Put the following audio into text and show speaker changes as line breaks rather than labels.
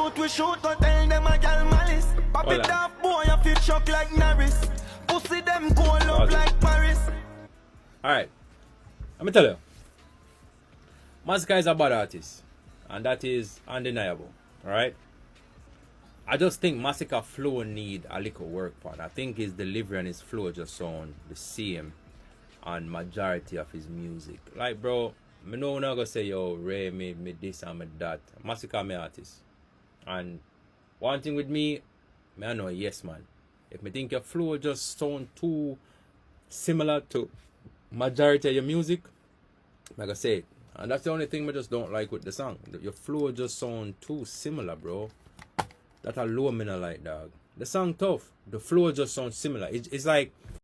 shoot, we shoot, go tell them a gal malice. Pop it off, boy, you fit shock like Norris. Pussy them go up like Paris.
Alright, let me tell you. Masika is a bad artist, and that is undeniable. Alright? I just think Masika flow need a little work on. I think his delivery and his flow just sound the same on majority of his music. Like, bro, me know not gonna say, yo, Ray, me this and me that. Masika me artist. And one thing with me I know, yes, man. If me think your flow just sound too similar to majority of your music, like I say it. And that's the only thing I just don't like with the song. Your flow just sound too similar, bro. That alone me not like, dog. The song tough. The flow just sounds similar. It's like